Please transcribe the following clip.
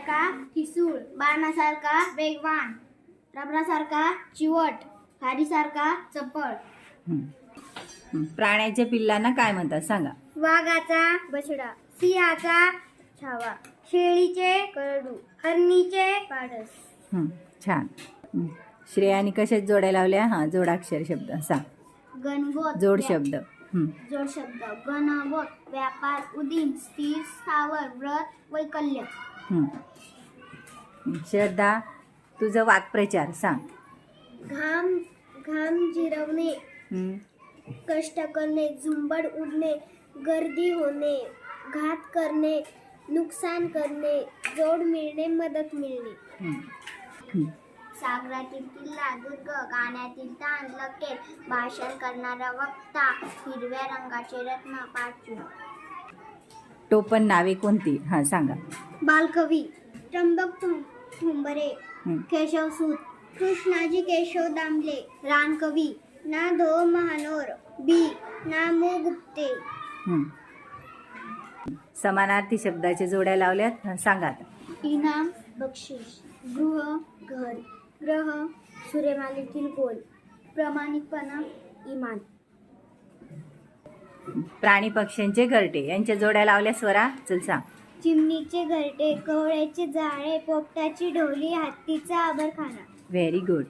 विमानासारखा ठिसूळ, बाणासारखा वेगवान, रबरासारखा चिवट, खारीसारखा चपळ. प्राण्याच्या पिल्लांना काय म्हणतात सांगा. वाघाचा बछडा, सिंहाचा छावा, शेळीचे करडू, हरणीचे पाडस. छान. श्रेयाने कशात जोड्या लावल्या? हा, जोडाक्षर शब्द सांग. गणगोत जोड शब्द. जोड शब्द गणगोत, व्यापार, उदीम, स्थिर, स्थावर, व्रत, वैकल्य. श्रद्धा, तुझं वाक्प्रचार सांग. घाम घाम जिरवणे, कष्ट करणे, झुंबड उडणे, गर्दी होणे, घात करणे, नुकसान करणे, जोड मिळणे, मदत मिळणे. सागरातील किल्ला, दुर्ग, गाण्यातील तान, लकेट, भाषण करणारा वक्ता, हिरव्या रंगाचे रत्न, पाचू. टोपण नावे कोणती? हा, सांगा. बालकवी, त्र्यंबक ठुंबरे, केशवसूत, कृष्णाजी केशव दामले, रानकवी, ना धो महानोर, बी ना मो गुप्ते. समानार्थी शब्दाच्या जोड्या लावल्यात. सांगा. इनाम, बक्षीस, गृह, घर, ग्रह, सूर्यमालेतील गोल, प्रामाणिकपणा, इमान. प्राणी पक्ष्यांचे घरटे यांच्या जोड्या लावल्या. स्वरा, चल सांग. चिमणीचे घरटे, कवळ्याचे जाळे, पोपटाची ढोली, हत्तीचा आबरखाना. Very good.